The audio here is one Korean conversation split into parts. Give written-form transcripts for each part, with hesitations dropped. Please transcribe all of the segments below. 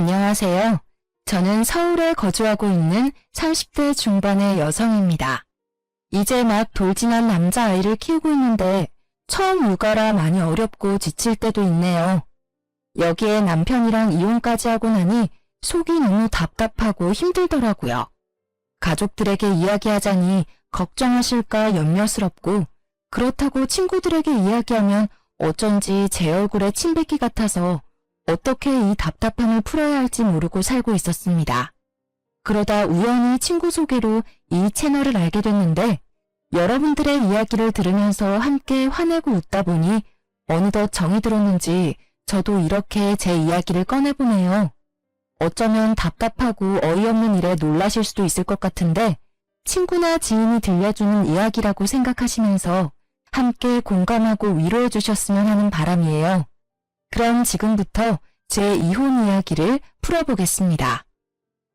안녕하세요. 저는 서울에 거주하고 있는 30대 중반의 여성입니다. 이제 막 돌진한 남자아이를 키우고 있는데 처음 육아라 많이 어렵고 지칠 때도 있네요. 여기에 남편이랑 이혼까지 하고 나니 속이 너무 답답하고 힘들더라고요. 가족들에게 이야기하자니 걱정하실까 염려스럽고 그렇다고 친구들에게 이야기하면 어쩐지 제 얼굴에 침 뱉기 같아서 어떻게 이 답답함을 풀어야 할지 모르고 살고 있었습니다. 그러다 우연히 친구 소개로 이 채널을 알게 됐는데 여러분들의 이야기를 들으면서 함께 화내고 웃다 보니 어느덧 정이 들었는지 저도 이렇게 제 이야기를 꺼내보네요. 어쩌면 답답하고 어이없는 일에 놀라실 수도 있을 것 같은데 친구나 지인이 들려주는 이야기라고 생각하시면서 함께 공감하고 위로해 주셨으면 하는 바람이에요. 그럼 지금부터 제 이혼 이야기를 풀어보겠습니다.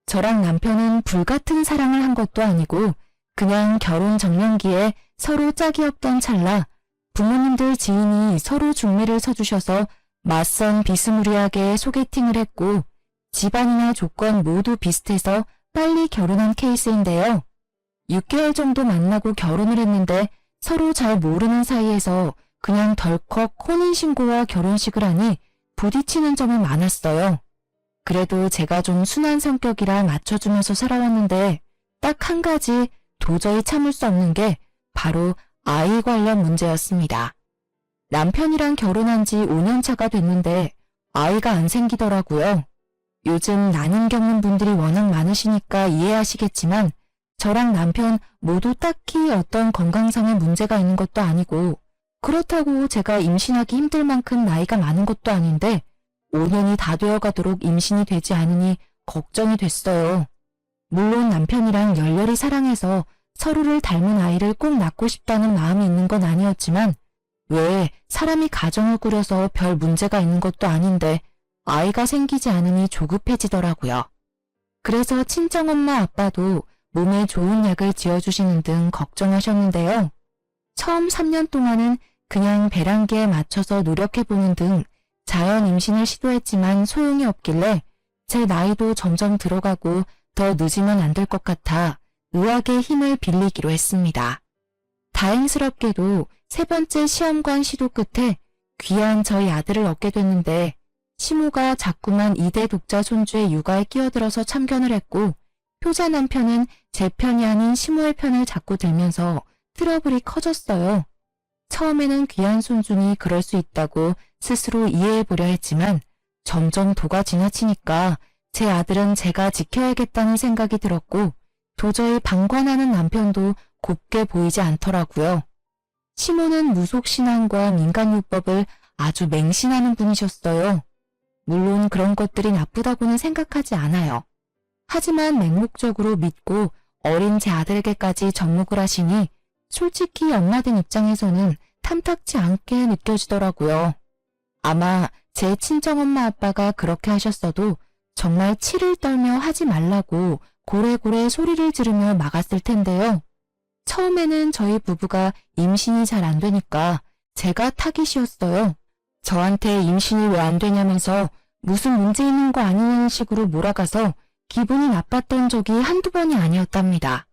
저랑 남편은 불같은 사랑을 한 것도 아니고 그냥 결혼 정년기에 서로 짝이 없던 찰나 부모님들 지인이 서로 중매를 서주셔서 맞선 비스무리하게 소개팅을 했고 집안이나 조건 모두 비슷해서 빨리 결혼한 케이스인데요. 6개월 정도 만나고 결혼을 했는데 서로 잘 모르는 사이에서 그냥 덜컥 혼인신고와 결혼식을 하니 부딪히는 점이 많았어요. 그래도 제가 좀 순한 성격이라 맞춰주면서 살아왔는데 딱 한 가지 도저히 참을 수 없는 게 바로 아이 관련 문제였습니다. 남편이랑 결혼한 지 5년 차가 됐는데 아이가 안 생기더라고요. 요즘 난임 겪는 분들이 워낙 많으시니까 이해하시겠지만 저랑 남편 모두 딱히 어떤 건강상의 문제가 있는 것도 아니고 그렇다고 제가 임신하기 힘들 만큼 나이가 많은 것도 아닌데 5년이 다 되어가도록 임신이 되지 않으니 걱정이 됐어요. 물론 남편이랑 열렬히 사랑해서 서로를 닮은 아이를 꼭 낳고 싶다는 마음이 있는 건 아니었지만 왜 사람이 가정을 꾸려서 별 문제가 있는 것도 아닌데 아이가 생기지 않으니 조급해지더라고요. 그래서 친정엄마 아빠도 몸에 좋은 약을 지어주시는 등 걱정하셨는데요. 처음 3년 동안은 그냥 배란기에 맞춰서 노력해보는 등 자연 임신을 시도했지만 소용이 없길래 제 나이도 점점 들어가고 더 늦으면 안 될 것 같아 의학의 힘을 빌리기로 했습니다. 다행스럽게도 세 번째 시험관 시도 끝에 귀한 저희 아들을 얻게 됐는데 시모가 자꾸만 2대 독자 손주의 육아에 끼어들어서 참견을 했고 효자 남편은 제 편이 아닌 시모의 편을 자꾸 들면서 트러블이 커졌어요. 처음에는 귀한 손주니 그럴 수 있다고 스스로 이해해보려 했지만 점점 도가 지나치니까 제 아들은 제가 지켜야겠다는 생각이 들었고 도저히 방관하는 남편도 곱게 보이지 않더라고요. 시모는 무속신앙과 민간요법을 아주 맹신하는 분이셨어요. 물론 그런 것들이 나쁘다고는 생각하지 않아요. 하지만 맹목적으로 믿고 어린 제 아들에게까지 접목을 하시니 솔직히 엄마된 입장에서는 탐탁지 않게 느껴지더라고요. 아마 제 친정엄마 아빠가 그렇게 하셨어도 정말 치를 떨며 하지 말라고 고래고래 소리를 지르며 막았을 텐데요. 처음에는 저희 부부가 임신이 잘 안 되니까 제가 타깃이었어요. 저한테 임신이 왜 안 되냐면서 무슨 문제 있는 거 아니냐는 식으로 몰아가서 기분이 나빴던 적이 한두 번이 아니었답니다.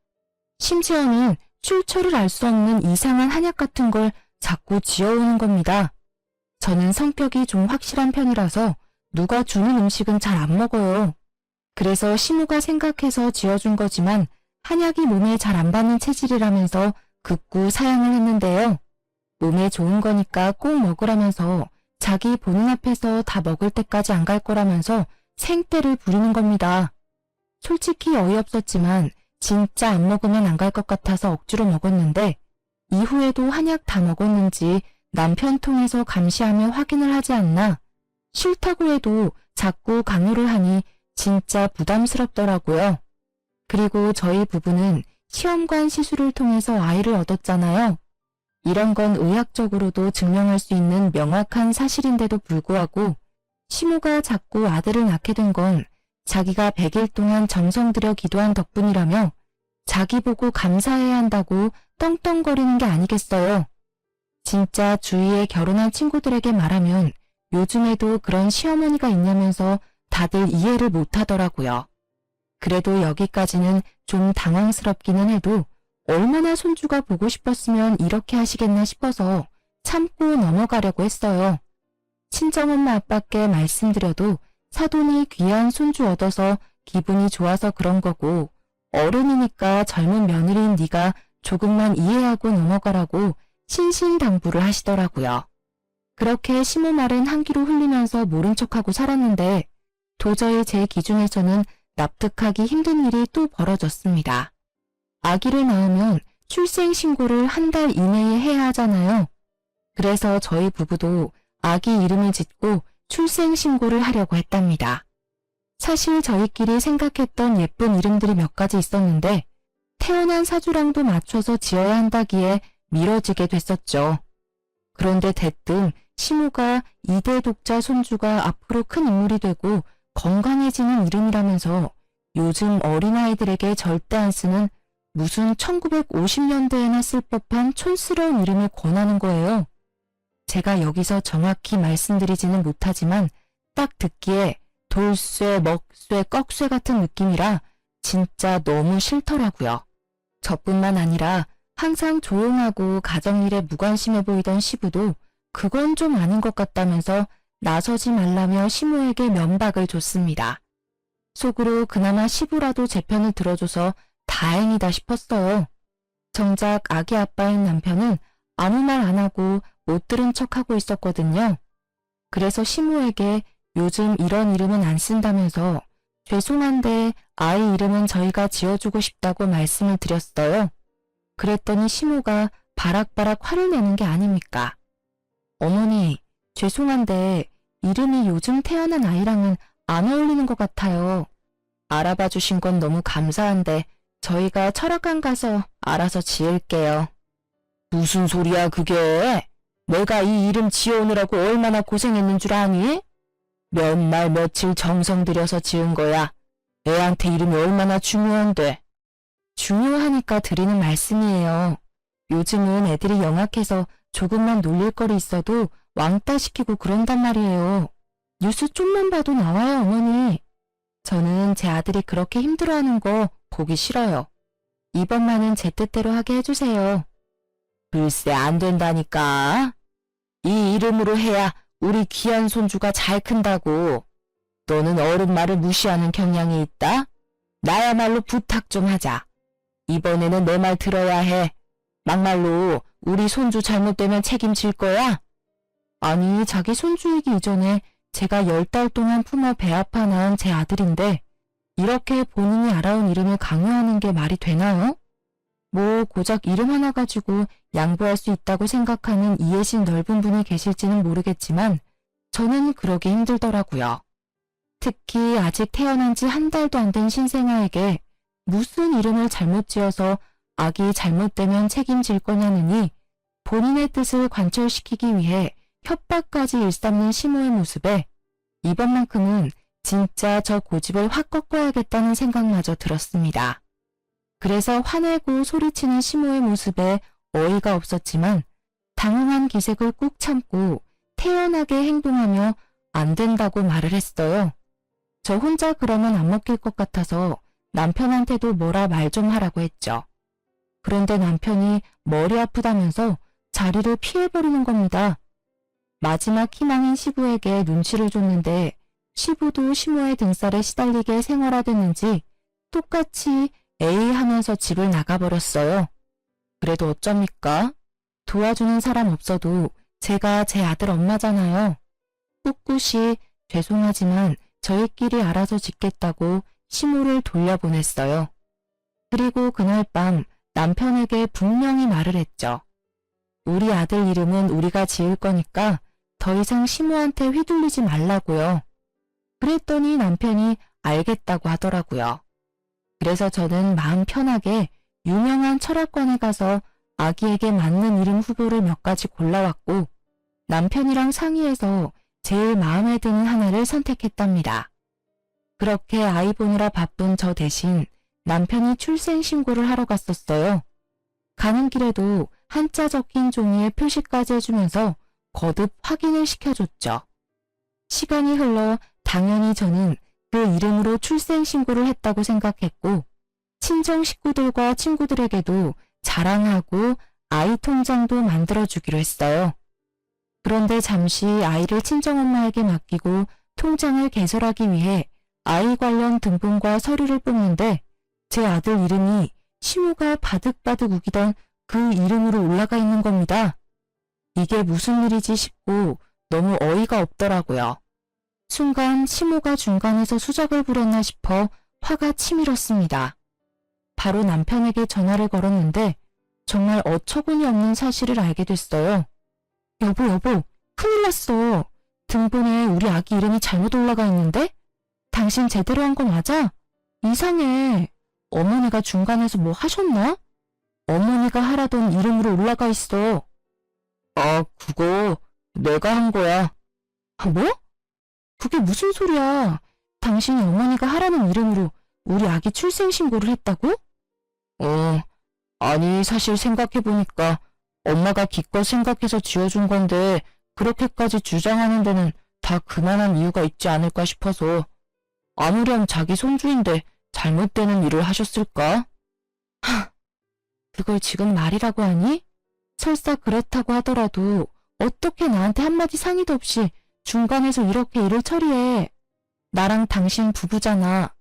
심지어는 출처를 알 수 없는 이상한 한약 같은 걸 자꾸 지어오는 겁니다. 저는 성격이 좀 확실한 편이라서 누가 주는 음식은 잘 안 먹어요. 그래서 시모가 생각해서 지어준 거지만 한약이 몸에 잘 안 받는 체질이라면서 극구 사양을 했는데요. 몸에 좋은 거니까 꼭 먹으라면서 자기 보는 앞에서 다 먹을 때까지 안 갈 거라면서 생떼를 부리는 겁니다. 솔직히 어이없었지만 진짜 안 먹으면 안 갈 것 같아서 억지로 먹었는데 이후에도 한약 다 먹었는지 남편 통해서 감시하며 확인을 하지 않나 싫다고 해도 자꾸 강요를 하니 진짜 부담스럽더라고요. 그리고 저희 부부는 시험관 시술을 통해서 아이를 얻었잖아요. 이런 건 의학적으로도 증명할 수 있는 명확한 사실인데도 불구하고 시모가 자꾸 아들을 낳게 된 건 자기가 100일 동안 정성 들여 기도한 덕분이라며 자기 보고 감사해야 한다고 떵떵거리는 게 아니겠어요. 진짜 주위에 결혼한 친구들에게 말하면 요즘에도 그런 시어머니가 있냐면서 다들 이해를 못하더라고요. 그래도 여기까지는 좀 당황스럽기는 해도 얼마나 손주가 보고 싶었으면 이렇게 하시겠나 싶어서 참고 넘어가려고 했어요. 친정엄마 아빠께 말씀드려도 사돈이 귀한 손주 얻어서 기분이 좋아서 그런 거고 어른이니까 젊은 며느리인 네가 조금만 이해하고 넘어가라고 신신당부를 하시더라고요. 그렇게 시모 말은 한 귀로 흘리면서 모른 척하고 살았는데 도저히 제 기준에서는 납득하기 힘든 일이 또 벌어졌습니다. 아기를 낳으면 출생신고를 한 달 이내에 해야 하잖아요. 그래서 저희 부부도 아기 이름을 짓고 출생신고를 하려고 했답니다. 사실 저희끼리 생각했던 예쁜 이름들이 몇 가지 있었는데 태어난 사주랑도 맞춰서 지어야 한다기에 미뤄지게 됐었죠. 그런데 대뜸 시모가 2대 독자 손주가 앞으로 큰 인물이 되고 건강해지는 이름이라면서 요즘 어린아이들에게 절대 안 쓰는 무슨 1950년대에나 쓸 법한 촌스러운 이름을 권하는 거예요. 제가 여기서 정확히 말씀드리지는 못하지만 딱 듣기에 돌쇠, 먹쇠, 꺽쇠 같은 느낌이라 진짜 너무 싫더라고요. 저뿐만 아니라 항상 조용하고 가정일에 무관심해 보이던 시부도 그건 좀 아닌 것 같다면서 나서지 말라며 시모에게 면박을 줬습니다. 속으로 그나마 시부라도 제 편을 들어줘서 다행이다 싶었어요. 정작 아기 아빠인 남편은 아무 말 안 하고 못 들은 척하고 있었거든요. 그래서 시모에게 요즘 이런 이름은 안 쓴다면서 죄송한데 아이 이름은 저희가 지어주고 싶다고 말씀을 드렸어요. 그랬더니 시모가 바락바락 화를 내는 게 아닙니까? 어머니, 죄송한데 이름이 요즘 태어난 아이랑은 안 어울리는 것 같아요. 알아봐 주신 건 너무 감사한데 저희가 철학관 가서 알아서 지을게요. 무슨 소리야 그게? 내가 이 이름 지어오느라고 얼마나 고생했는 줄 아니? 몇 날 며칠 정성 들여서 지은 거야. 애한테 이름이 얼마나 중요한데. 중요하니까 드리는 말씀이에요. 요즘은 애들이 영악해서 조금만 놀릴 거리 있어도 왕따 시키고 그런단 말이에요. 뉴스 좀만 봐도 나와요, 어머니. 저는 제 아들이 그렇게 힘들어하는 거 보기 싫어요. 이번만은 제 뜻대로 하게 해주세요. 글쎄 안 된다니까. 이 이름으로 해야 우리 귀한 손주가 잘 큰다고. 너는 어른 말을 무시하는 경향이 있다? 나야말로 부탁 좀 하자. 이번에는 내 말 들어야 해. 막말로 우리 손주 잘못되면 책임질 거야? 아니 자기 손주이기 이전에 제가 10달 동안 품어 배 아파 낳은 제 아들인데 이렇게 본인이 알아온 이름을 강요하는 게 말이 되나요? 뭐 고작 이름 하나 가지고 양보할 수 있다고 생각하는 이해심 넓은 분이 계실지는 모르겠지만 저는 그러기 힘들더라고요. 특히 아직 태어난 지 한 달도 안 된 신생아에게 무슨 이름을 잘못 지어서 아기 잘못되면 책임질 거냐느니 본인의 뜻을 관철시키기 위해 협박까지 일삼는 시모의 모습에 이번만큼은 진짜 저 고집을 확 꺾어야겠다는 생각마저 들었습니다. 그래서 화내고 소리치는 시모의 모습에 어이가 없었지만 당황한 기색을 꾹 참고 태연하게 행동하며 안 된다고 말을 했어요. 저 혼자 그러면 안 먹힐 것 같아서 남편한테도 뭐라 말 좀 하라고 했죠. 그런데 남편이 머리 아프다면서 자리를 피해버리는 겁니다. 마지막 희망인 시부에게 눈치를 줬는데 시부도 시모의 등살에 시달리게 생활화됐는지 똑같이 에이 하면서 집을 나가버렸어요. 그래도 어쩝니까? 도와주는 사람 없어도 제가 제 아들 엄마잖아요. 꿋꿋이 죄송하지만 저희끼리 알아서 짓겠다고 시모를 돌려보냈어요. 그리고 그날 밤 남편에게 분명히 말을 했죠. 우리 아들 이름은 우리가 지을 거니까 더 이상 시모한테 휘둘리지 말라고요. 그랬더니 남편이 알겠다고 하더라고요. 그래서 저는 마음 편하게 유명한 철학관에 가서 아기에게 맞는 이름 후보를 몇 가지 골라왔고 남편이랑 상의해서 제일 마음에 드는 하나를 선택했답니다. 그렇게 아이 보느라 바쁜 저 대신 남편이 출생신고를 하러 갔었어요. 가는 길에도 한자 적힌 종이에 표시까지 해주면서 거듭 확인을 시켜줬죠. 시간이 흘러 당연히 저는 그 이름으로 출생신고를 했다고 생각했고 친정 식구들과 친구들에게도 자랑하고 아이 통장도 만들어주기로 했어요. 그런데 잠시 아이를 친정엄마에게 맡기고 통장을 개설하기 위해 아이 관련 등본과 서류를 뽑는데 제 아들 이름이 시모가 바득바득 우기던 그 이름으로 올라가 있는 겁니다. 이게 무슨 일이지 싶고 너무 어이가 없더라고요. 순간 시모가 중간에서 수작을 부렸나 싶어 화가 치밀었습니다. 바로 남편에게 전화를 걸었는데 정말 어처구니 없는 사실을 알게 됐어요. 여보, 큰일 났어. 등본에 우리 아기 이름이 잘못 올라가 있는데? 당신 제대로 한 거 맞아? 이상해. 어머니가 중간에서 뭐 하셨나? 어머니가 하라던 이름으로 올라가 있어. 아, 그거 내가 한 거야. 아, 뭐? 그게 무슨 소리야? 당신이 어머니가 하라는 이름으로 우리 아기 출생신고를 했다고? 아니 사실 생각해보니까 엄마가 기껏 생각해서 지어준 건데 그렇게까지 주장하는 데는 다 그만한 이유가 있지 않을까 싶어서 아무렴 자기 손주인데 잘못되는 일을 하셨을까? 그걸 지금 말이라고 하니? 설사 그렇다고 하더라도 어떻게 나한테 한마디 상의도 없이 중간에서 이렇게 일을 처리해. 나랑 당신 부부잖아.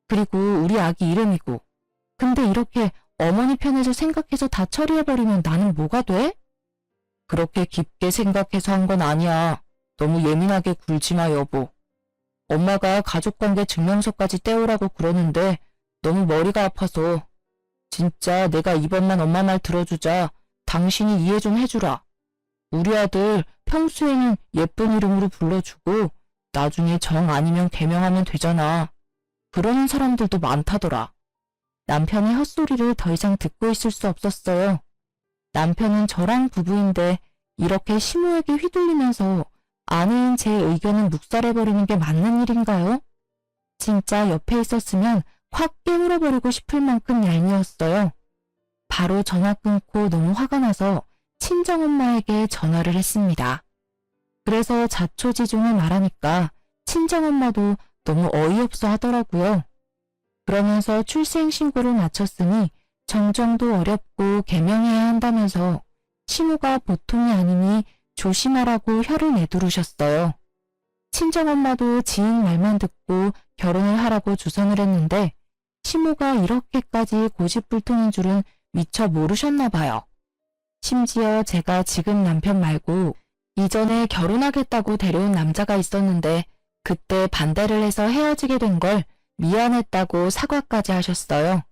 그리고 우리 아기 이름이고. 근데 이렇게 어머니 편에서 생각해서 다 처리해버리면 나는 뭐가 돼? 그렇게 깊게 생각해서 한 건 아니야. 너무 예민하게 굴지 마, 여보. 엄마가 가족관계 증명서까지 떼오라고 그러는데 너무 머리가 아파서. 진짜 내가 이번만 엄마 말 들어주자. 당신이 이해 좀 해주라. 우리 아들 평소에는 예쁜 이름으로 불러주고 나중에 정 아니면 개명하면 되잖아. 그러는 사람들도 많다더라. 남편의 헛소리를 더 이상 듣고 있을 수 없었어요. 남편은 저랑 부부인데 이렇게 시모에게 휘둘리면서 아내인 제 의견은 묵살해버리는 게 맞는 일인가요? 진짜 옆에 있었으면 확 깨물어버리고 싶을 만큼 얄미웠어요. 바로 전화 끊고 너무 화가 나서 친정엄마에게 전화를 했습니다. 그래서 자초지종을 말하니까 친정엄마도 너무 어이없어 하더라고요. 그러면서 출생신고를 마쳤으니 정정도 어렵고 개명해야 한다면서 시모가 보통이 아니니 조심하라고 혀를 내두르셨어요. 친정엄마도 지인 말만 듣고 결혼을 하라고 주선을 했는데 시모가 이렇게까지 고집불통인 줄은 미처 모르셨나 봐요. 심지어 제가 지금 남편 말고 이전에 결혼하겠다고 데려온 남자가 있었는데 그때 반대를 해서 헤어지게 된 걸 미안했다고 사과까지 하셨어요.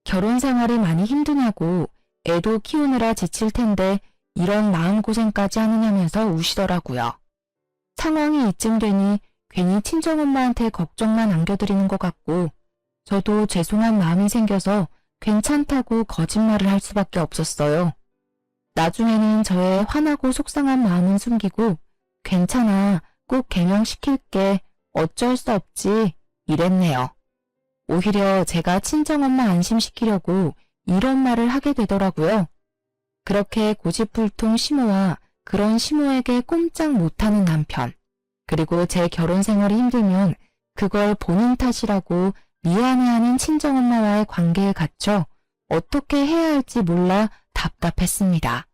결혼 생활이 많이 힘드냐고 애도 키우느라 지칠 텐데 이런 마음고생까지 하느냐면서 우시더라고요. 상황이 이쯤 되니 괜히 친정엄마한테 걱정만 안겨드리는 것 같고 저도 죄송한 마음이 생겨서 괜찮다고 거짓말을 할 수밖에 없었어요. 나중에는 저의 화나고 속상한 마음은 숨기고 괜찮아, 꼭 개명시킬게, 어쩔 수 없지 이랬네요. 오히려 제가 친정엄마 안심시키려고 이런 말을 하게 되더라고요. 그렇게 고집불통 시모와 그런 시모에게 꼼짝 못하는 남편, 그리고 제 결혼 생활이 힘들면 그걸 본인 탓이라고 미안해하는 친정엄마와의 관계에 갇혀 어떻게 해야 할지 몰라 답답했습니다.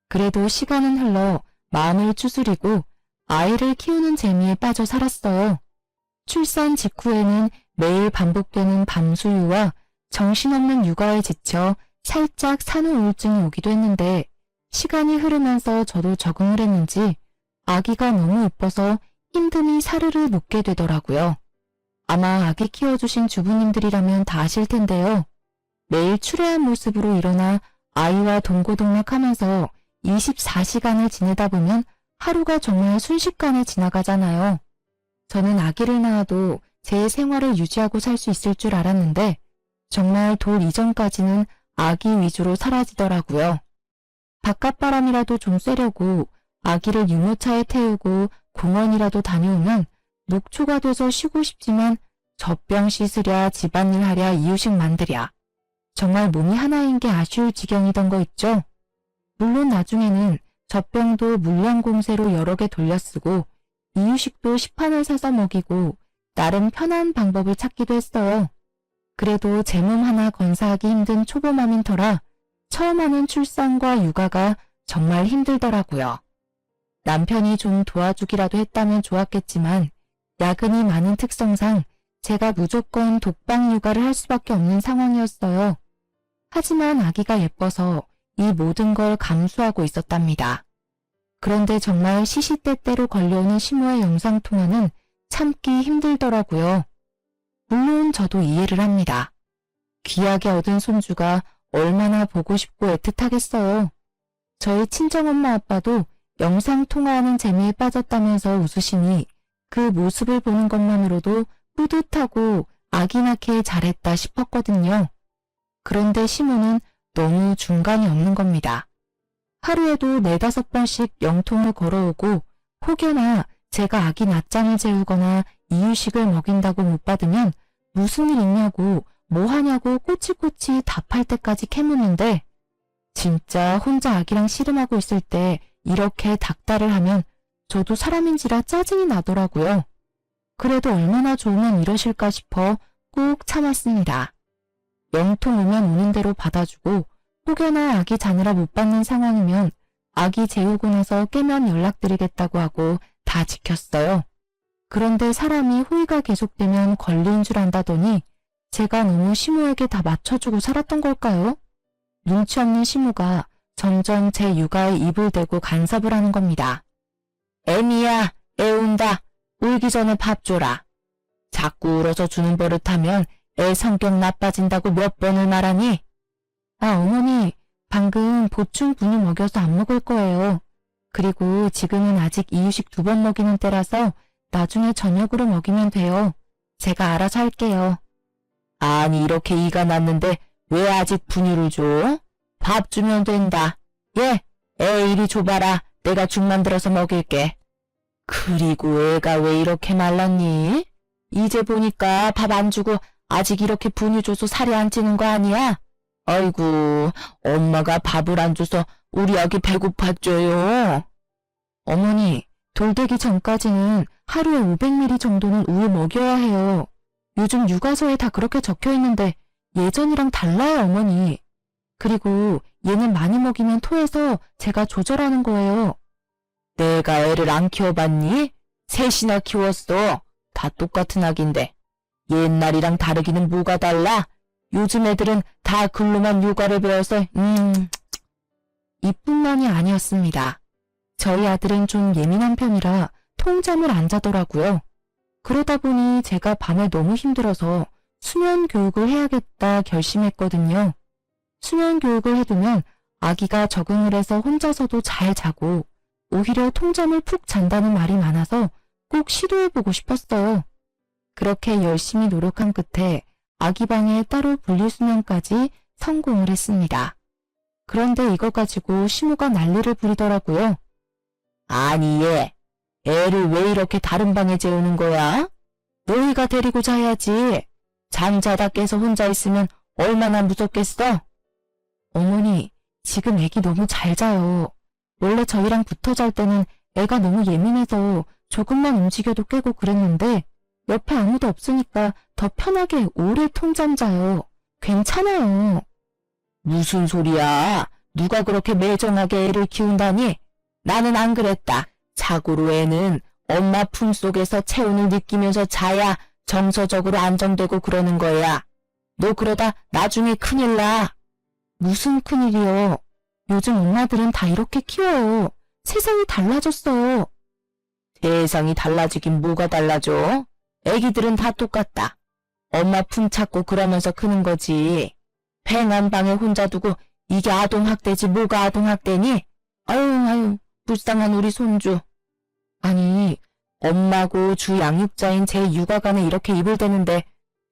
그래도 시간은 흘러 마음을 추스리고 아이를 키우는 재미에 빠져 살았어요. 출산 직후에는 매일 반복되는 밤수유와 정신없는 육아에 지쳐 살짝 산후 우울증이 오기도 했는데 시간이 흐르면서 저도 적응을 했는지 아기가 너무 예뻐서 힘듦이 사르르 녹게 되더라고요. 아마 아기 키워주신 주부님들이라면 다 아실 텐데요. 매일 추레한 모습으로 일어나 아이와 동고동락하면서 24시간을 지내다 보면 하루가 정말 순식간에 지나가잖아요. 저는 아기를 낳아도 제 생활을 유지하고 살 수 있을 줄 알았는데 정말 돌 이전까지는 아기 위주로 사라지더라고요. 바깥바람이라도 좀 쐬려고 아기를 유모차에 태우고 공원이라도 다녀오면 녹초가 돼서 쉬고 싶지만 젖병 씻으랴, 집안일 하랴, 이유식 만들랴. 정말 몸이 하나인 게 아쉬울 지경이던 거 있죠? 물론 나중에는 젖병도 물량 공세로 여러 개 돌려쓰고 이유식도 시판을 사서 먹이고 나름 편한 방법을 찾기도 했어요. 그래도 제 몸 하나 건사하기 힘든 초보맘인 터라 처음 하는 출산과 육아가 정말 힘들더라고요. 남편이 좀 도와주기라도 했다면 좋았겠지만 야근이 많은 특성상 제가 무조건 독방 육아를 할 수밖에 없는 상황이었어요. 하지만 아기가 예뻐서 이 모든 걸 감수하고 있었답니다. 그런데 정말 시시때때로 걸려오는 시모의 영상통화는 참기 힘들더라고요. 물론 저도 이해를 합니다. 귀하게 얻은 손주가 얼마나 보고 싶고 애틋하겠어요. 저희 친정엄마 아빠도 영상통화하는 재미에 빠졌다면서 웃으시니 그 모습을 보는 것만으로도 뿌듯하고 아기 낳기에 잘했다 싶었거든요. 그런데 시모는 너무 중간이 없는 겁니다. 하루에도 4-5번씩 영통을 걸어오고 혹여나 제가 아기 낮잠을 재우거나 이유식을 먹인다고 못 받으면 무슨 일 있냐고 뭐 하냐고 꼬치꼬치 답할 때까지 캐묻는데 진짜 혼자 아기랑 씨름하고 있을 때 이렇게 닥달을 하면 저도 사람인지라 짜증이 나더라고요. 그래도 얼마나 좋으면 이러실까 싶어 꾹 참았습니다. 영통 오면 오는 대로 받아주고 혹여나 아기 자느라 못 받는 상황이면 아기 재우고 나서 깨면 연락드리겠다고 하고 다 지켰어요. 그런데 사람이 호의가 계속되면 권리인 줄 안다더니 제가 너무 시모에게 다 맞춰주고 살았던 걸까요? 눈치 없는 시모가 점점 제 육아에 입을 대고 간섭을 하는 겁니다. 애미야, 애 운다. 울기 전에 밥 줘라. 자꾸 울어서 주는 버릇하면 애 성격 나빠진다고 몇 번을 말하니? 아, 어머니, 방금 보충 분유 먹여서 안 먹을 거예요. 그리고 지금은 아직 이유식 2번 먹이는 때라서 나중에 저녁으로 먹이면 돼요. 제가 알아서 할게요. 아니, 이렇게 이가 났는데 왜 아직 분유를 줘? 밥 주면 된다. 예, 애 이리 줘봐라. 내가 죽 만들어서 먹일게. 그리고 애가 왜 이렇게 말랐니? 이제 보니까 밥 안 주고 아직 이렇게 분유 줘서 살이 안 찌는 거 아니야? 아이고, 엄마가 밥을 안 줘서 우리 아기 배고팠죠요. 어머니, 돌되기 전까지는 하루에 500ml 정도는 우유 먹여야 해요. 요즘 육아서에 다 그렇게 적혀 있는데 예전이랑 달라요, 어머니. 그리고 얘는 많이 먹이면 토해서 제가 조절하는 거예요. 내가 애를 안 키워봤니? 셋이나 키웠어. 다 똑같은 아기인데. 옛날이랑 다르기는 뭐가 달라? 요즘 애들은 다 글로만 육아를 배워서 이뿐만이 아니었습니다. 저희 아들은 좀 예민한 편이라 통잠을 안 자더라고요. 그러다 보니 제가 밤에 너무 힘들어서 수면 교육을 해야겠다 결심했거든요. 수면 교육을 해두면 아기가 적응을 해서 혼자서도 잘 자고 오히려 통잠을 푹 잔다는 말이 많아서 꼭 시도해보고 싶었어요. 그렇게 열심히 노력한 끝에 아기 방에 따로 분리수면까지 성공을 했습니다. 그런데 이거 가지고 시모가 난리를 부리더라고요. 아니 얘, 애를 왜 이렇게 다른 방에 재우는 거야? 너희가 데리고 자야지. 잠자다 깨서 혼자 있으면 얼마나 무섭겠어? 어머니, 지금 애기 너무 잘 자요. 원래 저희랑 붙어 잘 때는 애가 너무 예민해서 조금만 움직여도 깨고 그랬는데 옆에 아무도 없으니까 더 편하게 오래 통잠 자요. 괜찮아요. 무슨 소리야? 누가 그렇게 매정하게 애를 키운다니? 나는 안 그랬다. 자고로 애는 엄마 품속에서 체온을 느끼면서 자야 정서적으로 안정되고 그러는 거야. 너 그러다 나중에 큰일 나. 무슨 큰일이요? 요즘 엄마들은 다 이렇게 키워요. 세상이 달라졌어요. 세상이 달라지긴 뭐가 달라져? 애기들은 다 똑같다. 엄마 품 찾고 그러면서 크는 거지. 팽한 방에 혼자 두고 이게 아동학대지 뭐가 아동학대니? 아유, 불쌍한 우리 손주. 아니, 엄마고 주 양육자인 제 육아관에 이렇게 입을 대는데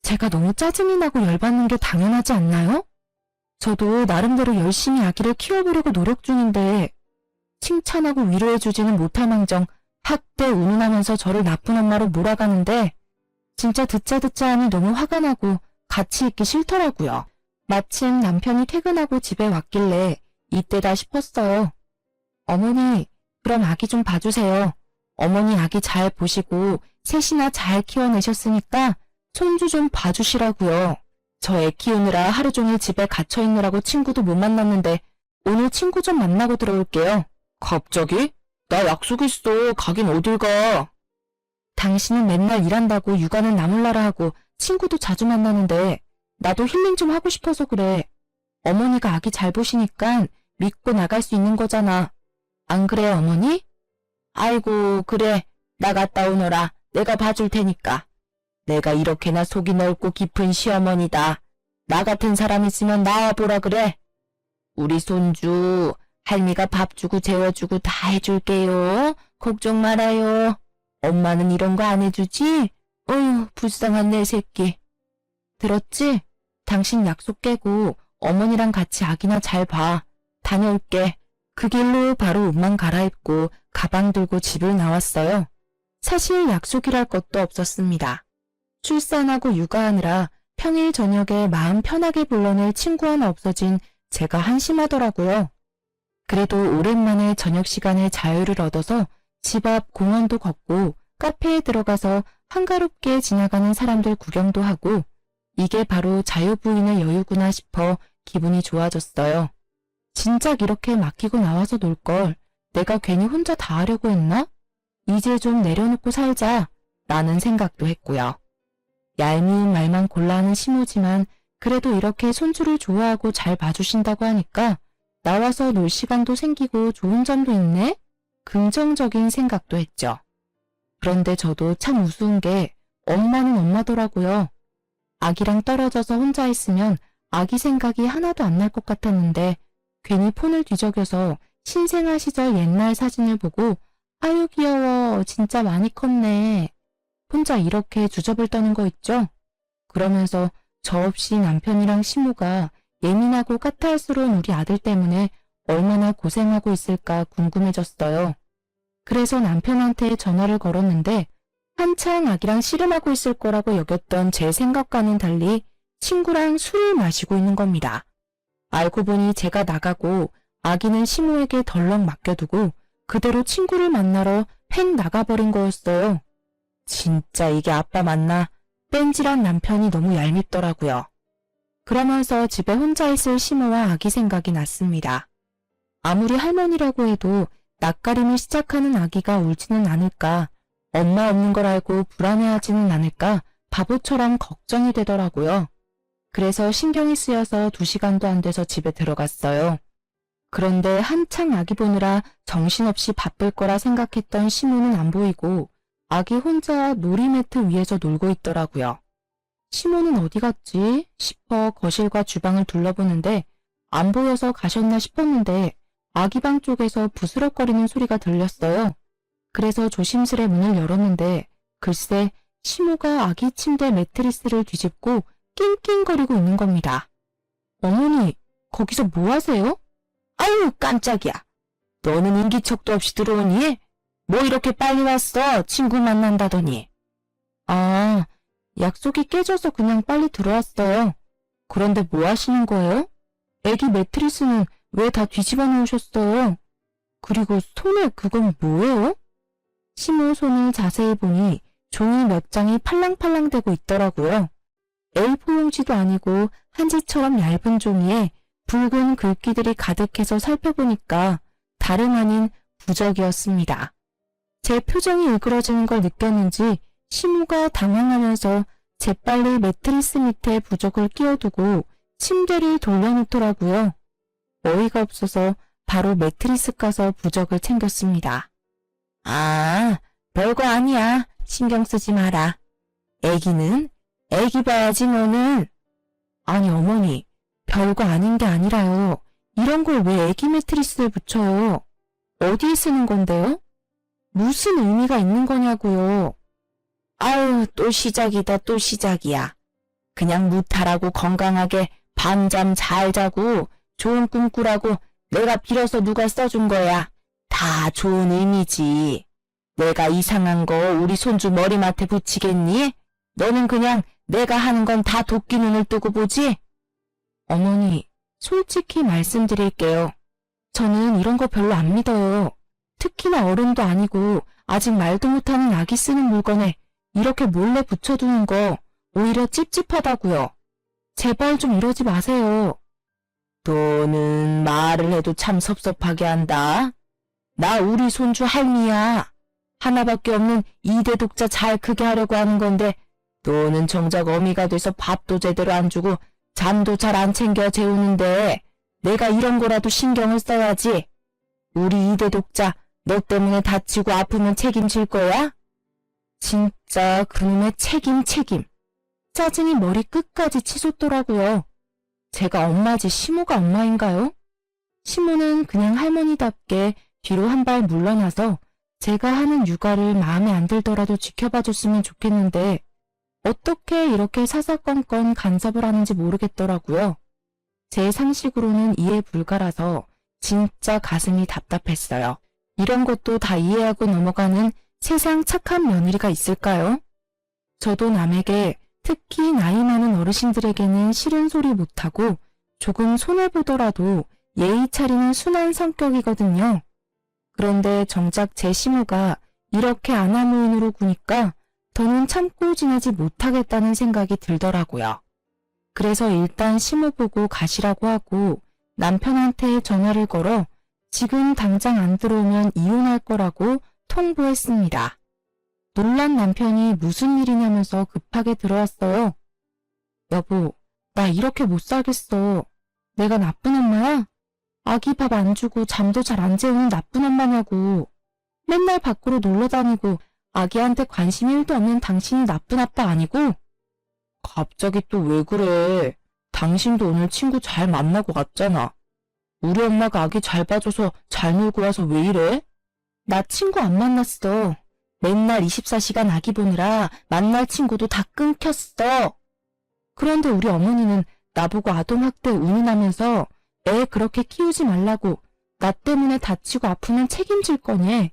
제가 너무 짜증이 나고 열받는 게 당연하지 않나요? 저도 나름대로 열심히 아기를 키워보려고 노력 중인데 칭찬하고 위로해주지는 못할 망정 학대 운운하면서 저를 나쁜 엄마로 몰아가는데 진짜 듣자 하니 너무 화가 나고 같이 있기 싫더라고요. 마침 남편이 퇴근하고 집에 왔길래 이때다 싶었어요. 어머니, 그럼 아기 좀 봐주세요. 어머니 아기 잘 보시고 셋이나 잘 키워내셨으니까 손주 좀 봐주시라고요. 저 애 키우느라 하루 종일 집에 갇혀 있느라고 친구도 못 만났는데 오늘 친구 좀 만나고 들어올게요. 갑자기? 나 약속 있어. 가긴 어딜 가. 당신은 맨날 일한다고 육아는 나몰라라 하고 친구도 자주 만나는데 나도 힐링 좀 하고 싶어서 그래. 어머니가 아기 잘 보시니까 믿고 나갈 수 있는 거잖아. 안 그래요, 어머니? 아이고, 그래. 나갔다 오너라. 내가 봐줄 테니까. 내가 이렇게나 속이 넓고 깊은 시어머니다. 나 같은 사람 있으면 나와보라 그래. 우리 손주, 할미가 밥 주고 재워주고 다 해줄게요. 걱정 말아요. 엄마는 이런 거 안 해주지? 어휴, 불쌍한 내 새끼. 들었지? 당신 약속 깨고 어머니랑 같이 아기나 잘 봐. 다녀올게. 그 길로 바로 옷만 갈아입고 가방 들고 집을 나왔어요. 사실 약속이랄 것도 없었습니다. 출산하고 육아하느라 평일 저녁에 마음 편하게 불러낼 친구 하나 없어진 제가 한심하더라고요. 그래도 오랜만에 저녁 시간에 자유를 얻어서 집 앞 공원도 걷고 카페에 들어가서 한가롭게 지나가는 사람들 구경도 하고 이게 바로 자유부인의 여유구나 싶어 기분이 좋아졌어요. 진작 이렇게 맡기고 나와서 놀 걸 내가 괜히 혼자 다 하려고 했나? 이제 좀 내려놓고 살자 라는 생각도 했고요. 얄미운 말만 골라 하는 시모지만 그래도 이렇게 손주를 좋아하고 잘 봐주신다고 하니까 나와서 놀 시간도 생기고 좋은 점도 있네? 긍정적인 생각도 했죠. 그런데 저도 참 우스운 게 엄마는 엄마더라고요. 아기랑 떨어져서 혼자 있으면 아기 생각이 하나도 안 날 것 같았는데 괜히 폰을 뒤적여서 신생아 시절 옛날 사진을 보고 아유 귀여워 진짜 많이 컸네. 혼자 이렇게 주접을 떠는 거 있죠? 그러면서 저 없이 남편이랑 시모가 예민하고 까탈스러운 우리 아들 때문에 얼마나 고생하고 있을까 궁금해졌어요. 그래서 남편한테 전화를 걸었는데 한창 아기랑 씨름하고 있을 거라고 여겼던 제 생각과는 달리 친구랑 술을 마시고 있는 겁니다. 알고 보니 제가 나가고 아기는 시모에게 덜렁 맡겨두고 그대로 친구를 만나러 횡 나가버린 거였어요. 진짜 이게 아빠 맞나? 뺀질한 남편이 너무 얄밉더라고요. 그러면서 집에 혼자 있을 시모와 아기 생각이 났습니다. 아무리 할머니라고 해도 낯가림을 시작하는 아기가 울지는 않을까, 엄마 없는 걸 알고 불안해하지는 않을까 바보처럼 걱정이 되더라고요. 그래서 신경이 쓰여서 2시간도 안 돼서 집에 들어갔어요. 그런데 한창 아기 보느라 정신없이 바쁠 거라 생각했던 시모는 안 보이고 아기 혼자 놀이매트 위에서 놀고 있더라고요. 시모는 어디 갔지 싶어 거실과 주방을 둘러보는데 안 보여서 가셨나 싶었는데 아기 방 쪽에서 부스럭거리는 소리가 들렸어요. 그래서 조심스레 문을 열었는데 글쎄 시모가 아기 침대 매트리스를 뒤집고 낑낑거리고 있는 겁니다. 어머니, 거기서 뭐 하세요? 아유, 깜짝이야. 너는 인기척도 없이 들어오니? 뭐 이렇게 빨리 왔어? 친구 만난다더니. 아, 약속이 깨져서 그냥 빨리 들어왔어요. 그런데 뭐 하시는 거예요? 애기 매트리스는 왜 다 뒤집어 놓으셨어요? 그리고 손에 그건 뭐예요? 시모 손을 자세히 보니 종이 몇 장이 팔랑팔랑대고 있더라고요. A4 용지도 아니고 한지처럼 얇은 종이에 붉은 글귀들이 가득해서 살펴보니까 다름 아닌 부적이었습니다. 제 표정이 일그러지는 걸 느꼈는지 시모가 당황하면서 재빨리 매트리스 밑에 부적을 끼워두고 침대를 돌려놓더라고요. 어이가 없어서 바로 매트리스 까서 부적을 챙겼습니다. 아, 별거 아니야. 신경 쓰지 마라. 애기는? 애기 봐야지 너는. 아니 어머니, 별거 아닌 게 아니라요. 이런 걸 왜 애기 매트리스를 붙여요? 어디에 쓰는 건데요? 무슨 의미가 있는 거냐고요. 아유, 또 시작이다 또 시작이야. 그냥 무탈하고 건강하게 밤잠 잘 자고 좋은 꿈 꾸라고 내가 빌어서 누가 써준 거야. 다 좋은 의미지. 내가 이상한 거 우리 손주 머리맡에 붙이겠니? 너는 그냥 내가 하는 건 다 도끼 눈을 뜨고 보지? 어머니, 솔직히 말씀드릴게요. 저는 이런 거 별로 안 믿어요. 특히나 어른도 아니고 아직 말도 못하는 아기 쓰는 물건에 이렇게 몰래 붙여두는 거 오히려 찝찝하다고요. 제발 좀 이러지 마세요. 너는 말을 해도 참 섭섭하게 한다. 나 우리 손주 할미야. 하나밖에 없는 2대 독자 잘 크게 하려고 하는 건데 너는 정작 어미가 돼서 밥도 제대로 안 주고 잠도 잘 안 챙겨 재우는데 내가 이런 거라도 신경을 써야지. 우리 2대 독자 너 때문에 다치고 아프면 책임질 거야? 진짜 그놈의 책임. 짜증이 머리 끝까지 치솟더라고요. 제가 엄마지 시모가 엄마인가요? 시모는 그냥 할머니답게 뒤로 한 발 물러나서 제가 하는 육아를 마음에 안 들더라도 지켜봐줬으면 좋겠는데 어떻게 이렇게 사사건건 간섭을 하는지 모르겠더라고요. 제 상식으로는 이해 불가라서 진짜 가슴이 답답했어요. 이런 것도 다 이해하고 넘어가는 세상 착한 며느리가 있을까요? 저도 남에게 특히 나이 많은 어르신들에게는 싫은 소리 못하고 조금 손해보더라도 예의 차리는 순한 성격이거든요. 그런데 정작 제 시모가 이렇게 아나무인으로 구니까 더는 참고 지내지 못하겠다는 생각이 들더라고요. 그래서 일단 시모 보고 가시라고 하고 남편한테 전화를 걸어 지금 당장 안 들어오면 이혼할 거라고 통보했습니다. 놀란 남편이 무슨 일이냐면서 급하게 들어왔어요. 여보, 나 이렇게 못 살겠어. 내가 나쁜 엄마야? 아기 밥 안 주고 잠도 잘 안 재우는 나쁜 엄마냐고. 맨날 밖으로 놀러 다니고 아기한테 관심 1도 없는 당신이 나쁜 아빠 아니고? 갑자기 또 왜 그래? 당신도 오늘 친구 잘 만나고 갔잖아. 우리 엄마가 아기 잘 봐줘서 잘 놀고 와서 왜 이래? 나 친구 안 만났어. 맨날 24시간 아기 보느라 만날 친구도 다 끊겼어. 그런데 우리 어머니는 나보고 아동학대 운운하면서 애 그렇게 키우지 말라고 나 때문에 다치고 아프면 책임질 거니.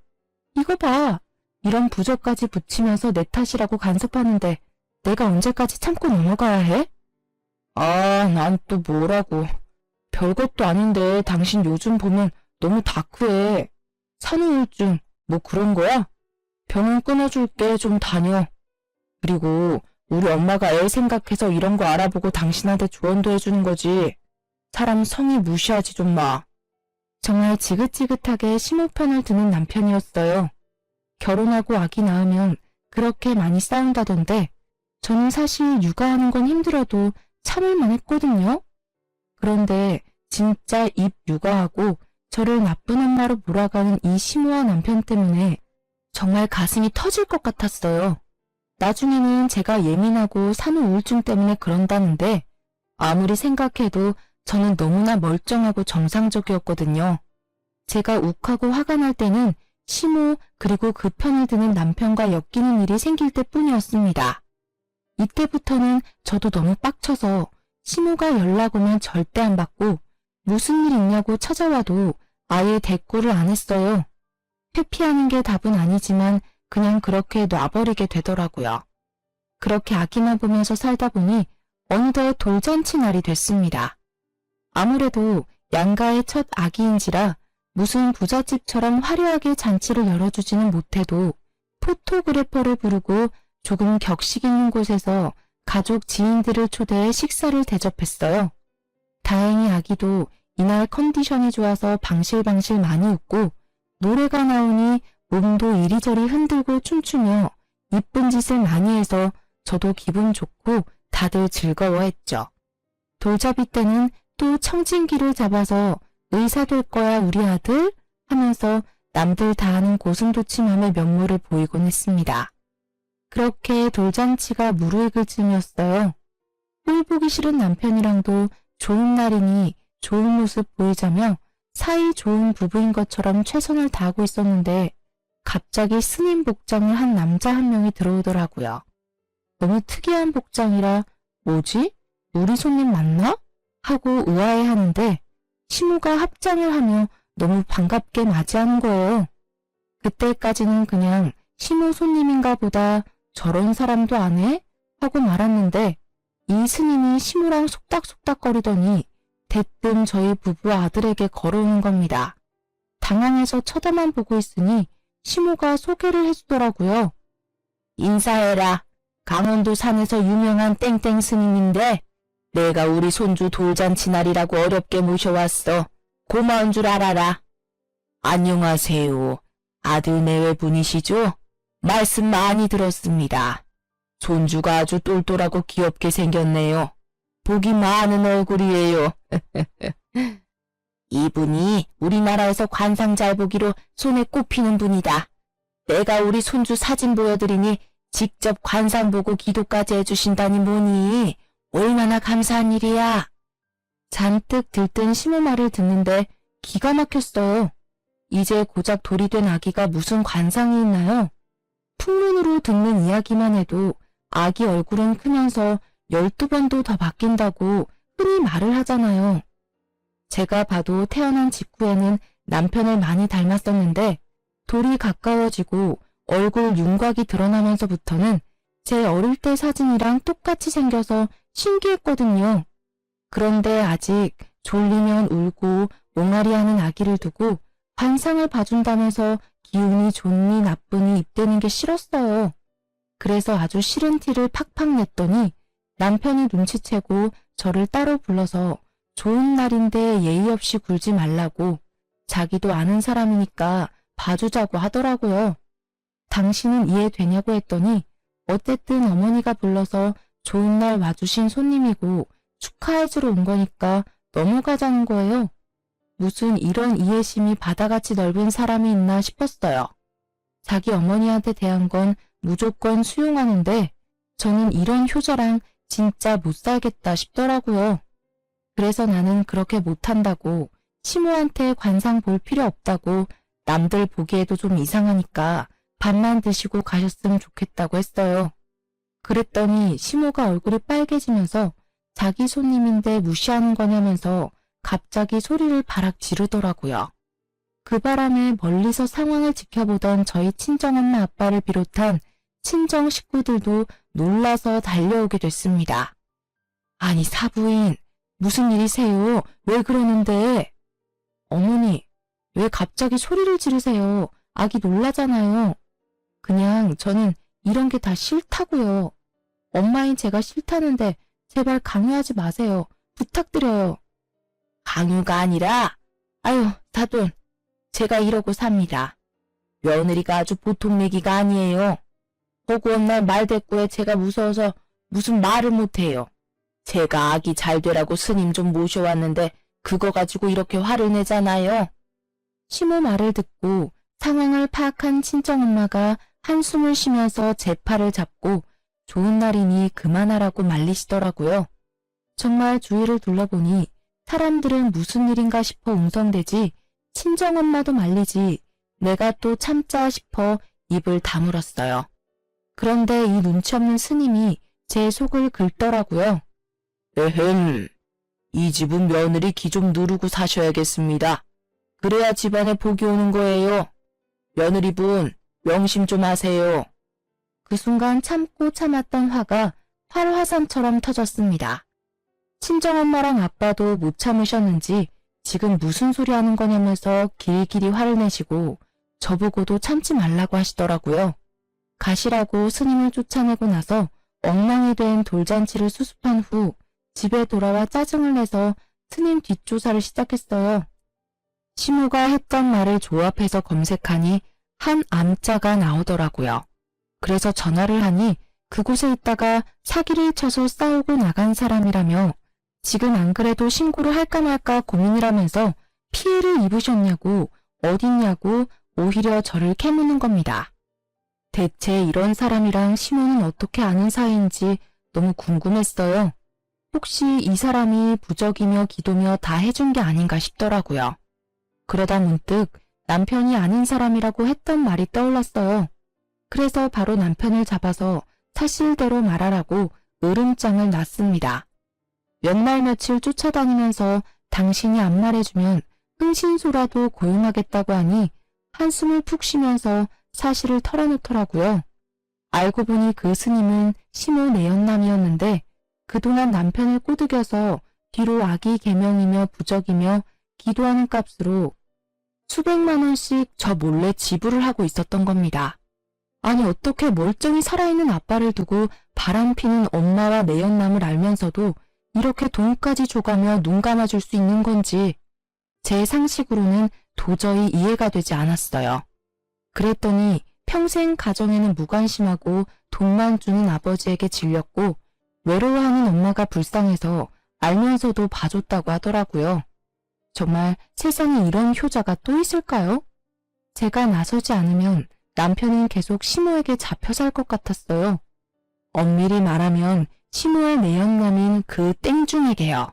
이거 봐. 이런 부적까지 붙이면서 내 탓이라고 간섭하는데 내가 언제까지 참고 넘어가야 해? 아, 난 또 뭐라고. 별것도 아닌데 당신 요즘 보면 너무 다크해. 산후우울증 뭐 그런 거야? 병원 끊어줄게. 좀 다녀. 그리고 우리 엄마가 애 생각해서 이런 거 알아보고 당신한테 조언도 해주는 거지. 사람 성의 무시하지 좀 마. 정말 지긋지긋하게 시모 편을 드는 남편이었어요. 결혼하고 아기 낳으면 그렇게 많이 싸운다던데 저는 사실 육아하는 건 힘들어도 참을만 했거든요. 그런데 진짜 입 육아하고 저를 나쁜 엄마로 몰아가는 이 시모와 남편 때문에 정말 가슴이 터질 것 같았어요. 나중에는 제가 예민하고 산후우울증 때문에 그런다는데 아무리 생각해도 저는 너무나 멀쩡하고 정상적이었거든요. 제가 욱하고 화가 날 때는 시모 그리고 그 편을 드는 남편과 엮이는 일이 생길 때뿐이었습니다. 이때부터는 저도 너무 빡쳐서 시모가 연락 오면 절대 안 받고 무슨 일 있냐고 찾아와도 아예 대꾸를 안 했어요. 회피하는 게 답은 아니지만 그냥 그렇게 놔버리게 되더라고요. 그렇게 아기만 보면서 살다 보니 어느덧 돌잔치 날이 됐습니다. 아무래도 양가의 첫 아기인지라 무슨 부잣집처럼 화려하게 잔치를 열어주지는 못해도 포토그래퍼를 부르고 조금 격식 있는 곳에서 가족 지인들을 초대해 식사를 대접했어요. 다행히 아기도 이날 컨디션이 좋아서 방실방실 많이 웃고 노래가 나오니 몸도 이리저리 흔들고 춤추며 이쁜 짓을 많이 해서 저도 기분 좋고 다들 즐거워했죠. 돌잡이 때는 또 청진기를 잡아서 의사 될 거야 우리 아들 하면서 남들 다 아는 고슴도치맘의 면모를 보이곤 했습니다. 그렇게 돌잔치가 무르익을 쯤이었어요. 꼴 보기 싫은 남편이랑도 좋은 날이니 좋은 모습 보이자며 사이 좋은 부부인 것처럼 최선을 다하고 있었는데 갑자기 스님 복장을 한 남자 한 명이 들어오더라고요. 너무 특이한 복장이라 뭐지? 우리 손님 맞나? 하고 의아해하는데 시모가 합장을 하며 너무 반갑게 맞이하는 거예요. 그때까지는 그냥 시모 손님인가 보다 저런 사람도 안 해? 하고 말았는데 이 스님이 시모랑 속닥속닥거리더니 대뜸 저희 부부 아들에게 걸어오는 겁니다. 당황해서 쳐다만 보고 있으니 시모가 소개를 해주더라고요. 인사해라. 강원도 산에서 유명한 땡땡 스님인데 내가 우리 손주 돌잔치 날이라고 어렵게 모셔왔어. 고마운 줄 알아라. 안녕하세요. 아들 내외 분이시죠? 말씀 많이 들었습니다. 손주가 아주 똘똘하고 귀엽게 생겼네요. 복이 많은 얼굴이에요. 이분이 우리나라에서 관상 잘 보기로 손에 꼽히는 분이다. 내가 우리 손주 사진 보여드리니 직접 관상 보고 기도까지 해주신다니 뭐니. 얼마나 감사한 일이야. 잔뜩 들뜬 시모 말을 듣는데 기가 막혔어요. 이제 고작 돌이 된 아기가 무슨 관상이 있나요? 풍문으로 듣는 이야기만 해도 아기 얼굴은 크면서 12번도 더 바뀐다고 흔히 말을 하잖아요. 제가 봐도 태어난 직후에는 남편을 많이 닮았었는데 돌이 가까워지고 얼굴 윤곽이 드러나면서부터는 제 어릴 때 사진이랑 똑같이 생겨서 신기했거든요. 그런데 아직 졸리면 울고 옹알이하는 아기를 두고 관상을 봐준다면서 기운이 좋니 나쁘니 입대는 게 싫었어요. 그래서 아주 싫은 티를 팍팍 냈더니 남편이 눈치채고 저를 따로 불러서 좋은 날인데 예의 없이 굴지 말라고 자기도 아는 사람이니까 봐주자고 하더라고요. 당신은 이해되냐고 했더니 어쨌든 어머니가 불러서 좋은 날 와주신 손님이고 축하해주러 온 거니까 넘어가자는 거예요. 무슨 이런 이해심이 바다같이 넓은 사람이 있나 싶었어요. 자기 어머니한테 대한 건 무조건 수용하는데 저는 이런 효자랑 진짜 못 살겠다 싶더라고요. 그래서 나는 그렇게 못한다고 시모한테 관상 볼 필요 없다고 남들 보기에도 좀 이상하니까 밥만 드시고 가셨으면 좋겠다고 했어요. 그랬더니 시모가 얼굴이 빨개지면서 자기 손님인데 무시하는 거냐면서 갑자기 소리를 바락 지르더라고요. 그 바람에 멀리서 상황을 지켜보던 저희 친정엄마 아빠를 비롯한 친정 식구들도 놀라서 달려오게 됐습니다. 아니 사부인, 무슨 일이세요? 왜 그러는데? 어머니, 왜 갑자기 소리를 지르세요? 아기 놀라잖아요. 그냥 저는 이런 게 다 싫다고요. 엄마인 제가 싫다는데 제발 강요하지 마세요. 부탁드려요. 강요가 아니라, 아유, 사돈, 제가 이러고 삽니다. 며느리가 아주 보통 얘기가 아니에요. 허구한 날 말대꾸에 제가 무서워서 무슨 말을 못해요. 제가 아기 잘 되라고 스님 좀 모셔왔는데 그거 가지고 이렇게 화를 내잖아요. 시모 말을 듣고 상황을 파악한 친정엄마가 한숨을 쉬면서 제 팔을 잡고 좋은 날이니 그만하라고 말리시더라고요. 정말 주위를 둘러보니 사람들은 무슨 일인가 싶어 웅성대지 친정엄마도 말리지 내가 또 참자 싶어 입을 다물었어요. 그런데 이 눈치 없는 스님이 제 속을 긁더라고요. 에헴, 이 집은 며느리 기 좀 누르고 사셔야겠습니다. 그래야 집안에 복이 오는 거예요. 며느리분, 명심 좀 하세요. 그 순간 참고 참았던 화가 활화산처럼 터졌습니다. 친정엄마랑 아빠도 못 참으셨는지 지금 무슨 소리 하는 거냐면서 길길이 화를 내시고 저보고도 참지 말라고 하시더라고요. 가시라고 스님을 쫓아내고 나서 엉망이 된 돌잔치를 수습한 후 집에 돌아와 짜증을 내서 스님 뒷조사를 시작했어요. 시모가 했던 말을 조합해서 검색하니 한 암자가 나오더라고요. 그래서 전화를 하니 그곳에 있다가 사기를 쳐서 싸우고 나간 사람이라며 지금 안 그래도 신고를 할까 말까 고민이라면서 피해를 입으셨냐고 어딨냐고 오히려 저를 캐묻는 겁니다. 대체 이런 사람이랑 시모는 어떻게 아는 사이인지 너무 궁금했어요. 혹시 이 사람이 부적이며 기도며 다 해준 게 아닌가 싶더라고요. 그러다 문득 남편이 아는 사람이라고 했던 말이 떠올랐어요. 그래서 바로 남편을 잡아서 사실대로 말하라고 으름장을 놨습니다. 몇 날 며칠 쫓아다니면서 당신이 안 말해주면 흥신소라도 고용하겠다고 하니 한숨을 푹 쉬면서 사실을 털어놓더라고요. 알고 보니 그 스님은 시모 내연남이었는데 그동안 남편을 꼬드겨서 뒤로 아기 계명이며 부적이며 기도하는 값으로 수백만 원씩 저 몰래 지불을 하고 있었던 겁니다. 아니 어떻게 멀쩡히 살아있는 아빠를 두고 바람피는 엄마와 내연남을 알면서도 이렇게 돈까지 줘가며 눈 감아줄 수 있는 건지 제 상식으로는 도저히 이해가 되지 않았어요. 그랬더니 평생 가정에는 무관심하고 돈만 주는 아버지에게 질렸고 외로워하는 엄마가 불쌍해서 알면서도 봐줬다고 하더라고요. 정말 세상에 이런 효자가 또 있을까요? 제가 나서지 않으면 남편은 계속 시모에게 잡혀 살 것 같았어요. 엄밀히 말하면 시모의 내연남인 그 땡중에게요.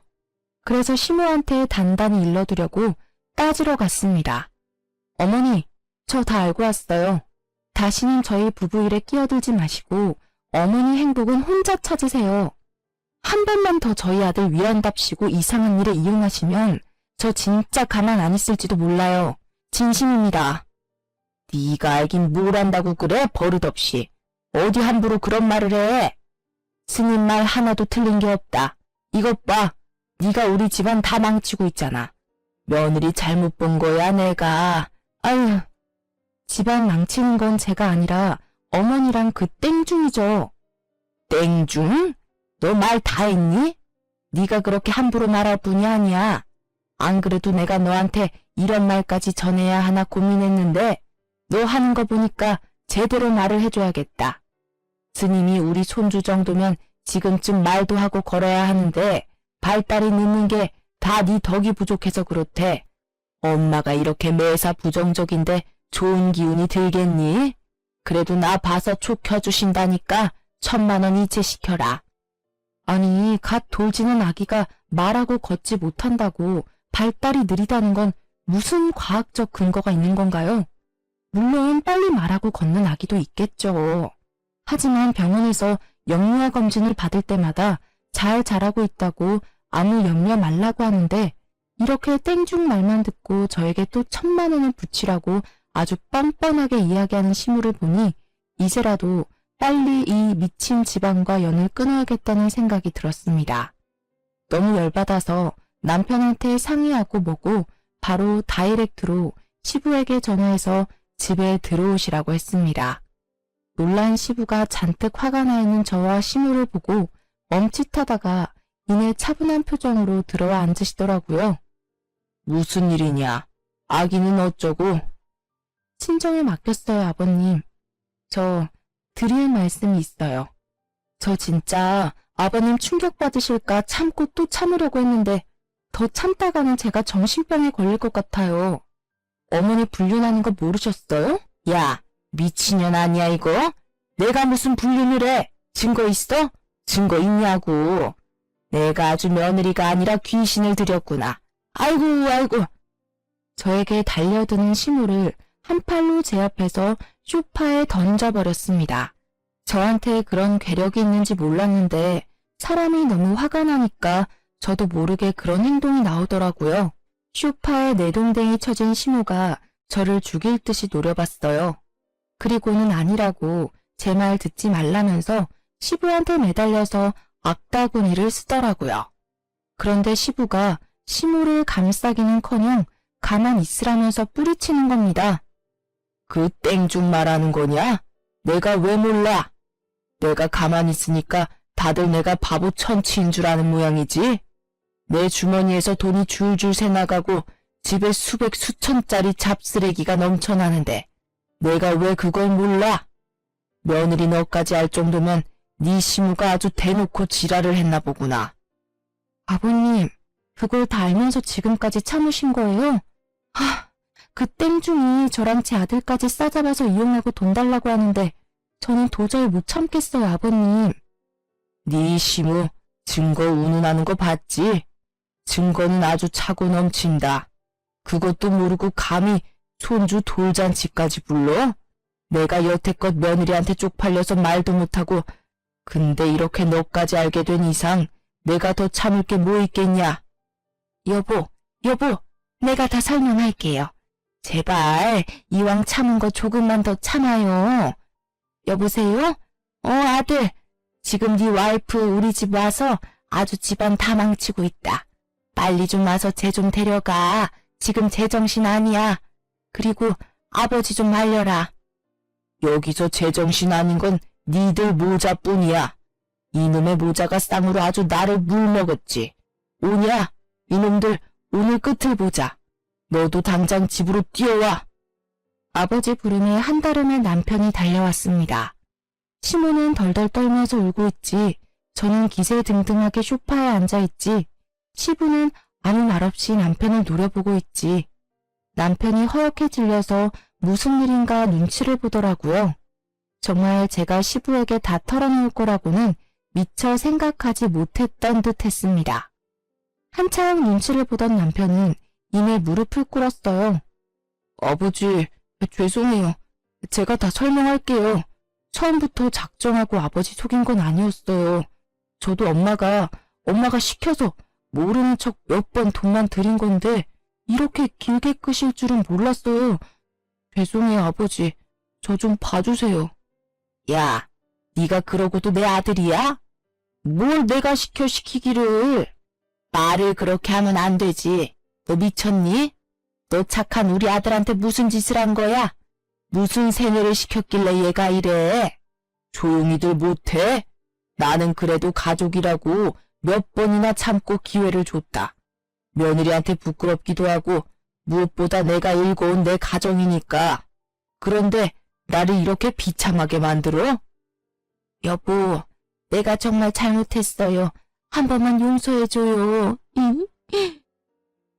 그래서 시모한테 단단히 일러두려고 따지러 갔습니다. 어머니, 저 다 알고 왔어요. 다시는 저희 부부 일에 끼어들지 마시고 어머니 행복은 혼자 찾으세요. 한 번만 더 저희 아들 위한답시고 이상한 일에 이용하시면 저 진짜 가만 안 있을지도 몰라요. 진심입니다. 네가 알긴 뭘 안다고 그래 버릇없이. 어디 함부로 그런 말을 해. 스님 말 하나도 틀린 게 없다. 이것 봐. 네가 우리 집안 다 망치고 있잖아. 며느리 잘못 본 거야 내가. 아유. 집안 망치는 건 제가 아니라 어머니랑 그 땡중이죠. 땡중? 너 말 다 했니? 네가 그렇게 함부로 말할 뿐이 아니야. 안 그래도 내가 너한테 이런 말까지 전해야 하나 고민했는데 너 하는 거 보니까 제대로 말을 해줘야겠다. 스님이 우리 손주 정도면 지금쯤 말도 하고 걸어야 하는데 발달이 늦는 게 다 네 덕이 부족해서 그렇대. 엄마가 이렇게 매사 부정적인데 좋은 기운이 들겠니? 그래도 나 봐서 촉 켜주신다니까 1,000만 원 이체시켜라. 아니 갓 돌지는 아기가 말하고 걷지 못한다고 발달이 느리다는 건 무슨 과학적 근거가 있는 건가요? 물론 빨리 말하고 걷는 아기도 있겠죠. 하지만 병원에서 영유아 검진을 받을 때마다 잘 자라고 있다고 아무 염려 말라고 하는데 이렇게 땡중 말만 듣고 저에게 또 1,000만 원을 붙이라고 아주 뻔뻔하게 이야기하는 시무를 보니 이제라도 빨리 이 미친 집안과 연을 끊어야겠다는 생각이 들었습니다. 너무 열받아서 남편한테 상의하고 뭐고 바로 다이렉트로 시부에게 전화해서 집에 들어오시라고 했습니다. 놀란 시부가 잔뜩 화가 나 있는 저와 시무를 보고 멈칫하다가 이내 차분한 표정으로 들어와 앉으시더라고요. 무슨 일이냐? 아기는 어쩌고? 친정에 맡겼어요, 아버님. 저 드릴 말씀이 있어요. 저 진짜 아버님 충격받으실까 참고 또 참으려고 했는데 더 참다가는 제가 정신병에 걸릴 것 같아요. 어머니 불륜하는 거 모르셨어요? 야, 미친년 아니야 이거? 내가 무슨 불륜을 해? 증거 있어? 증거 있냐고. 내가 아주 며느리가 아니라 귀신을 들였구나. 아이고. 저에게 달려드는 시무를 한 팔로 제 앞에서 소파에 던져버렸습니다. 저한테 그런 괴력이 있는지 몰랐는데 사람이 너무 화가 나니까 저도 모르게 그런 행동이 나오더라고요. 소파에 내동댕이 쳐진 시무가 저를 죽일 듯이 노려봤어요. 그리고는 아니라고 제 말 듣지 말라면서 시부한테 매달려서 악다구니를 쓰더라고요. 그런데 시부가 시무를 감싸기는커녕 가만 있으라면서 뿌리치는 겁니다. 그 땡중 말하는 거냐? 내가 왜 몰라? 내가 가만히 있으니까 다들 내가 바보 천치인 줄 아는 모양이지? 내 주머니에서 돈이 줄줄 새나가고 집에 수백 수천짜리 잡쓰레기가 넘쳐나는데 내가 왜 그걸 몰라? 며느리 너까지 알 정도면 네 시무가 아주 대놓고 지랄을 했나 보구나. 아버님, 그걸 다 알면서 지금까지 참으신 거예요? 그 땡중이 저랑 제 아들까지 싸잡아서 이용하고 돈 달라고 하는데 저는 도저히 못 참겠어요, 아버님. 네 시무 증거 운운하는 거 봤지? 증거는 아주 차고 넘친다. 그것도 모르고 감히 손주 돌잔치까지 불러? 내가 여태껏 며느리한테 쪽팔려서 말도 못하고 근데 이렇게 너까지 알게 된 이상 내가 더 참을 게 뭐 있겠냐? 여보, 내가 다 설명할게요. 제발 이왕 참은 거 조금만 더 참아요. 여보세요? 아들. 지금 네 와이프 우리 집 와서 아주 집안 다 망치고 있다. 빨리 좀 와서 쟤 좀 데려가. 지금 제정신 아니야. 그리고 아버지 좀 말려라. 여기서 제정신 아닌 건 니들 모자뿐이야. 이놈의 모자가 쌍으로 아주 나를 물먹었지. 오냐? 이놈들 오늘 끝을 보자. 너도 당장 집으로 뛰어와. 아버지 부름에 한달음에 남편이 달려왔습니다. 시모는 덜덜 떨면서 울고 있지. 저는 기세등등하게 소파에 앉아있지. 시부는 아무 말 없이 남편을 노려보고 있지. 남편이 허옇게 질려서 무슨 일인가 눈치를 보더라고요. 정말 제가 시부에게 다 털어놓을 거라고는 미처 생각하지 못했던 듯 했습니다. 한참 눈치를 보던 남편은 이내 무릎을 꿇었어요. 아버지, 죄송해요. 제가 다 설명할게요. 처음부터 작정하고 아버지 속인 건 아니었어요. 저도 엄마가 시켜서 모르는 척 몇 번 돈만 드린 건데 이렇게 길게 끄실 줄은 몰랐어요. 죄송해요, 아버지. 저 좀 봐주세요. 야, 네가 그러고도 내 아들이야? 뭘 내가 시키기를. 말을 그렇게 하면 안 되지. 너 미쳤니? 너 착한 우리 아들한테 무슨 짓을 한 거야? 무슨 세뇌를 시켰길래 얘가 이래? 조용히들 못해? 나는 그래도 가족이라고 몇 번이나 참고 기회를 줬다. 며느리한테 부끄럽기도 하고 무엇보다 내가 일궈온 내 가정이니까. 그런데 나를 이렇게 비참하게 만들어? 여보, 내가 정말 잘못했어요. 한 번만 용서해줘요.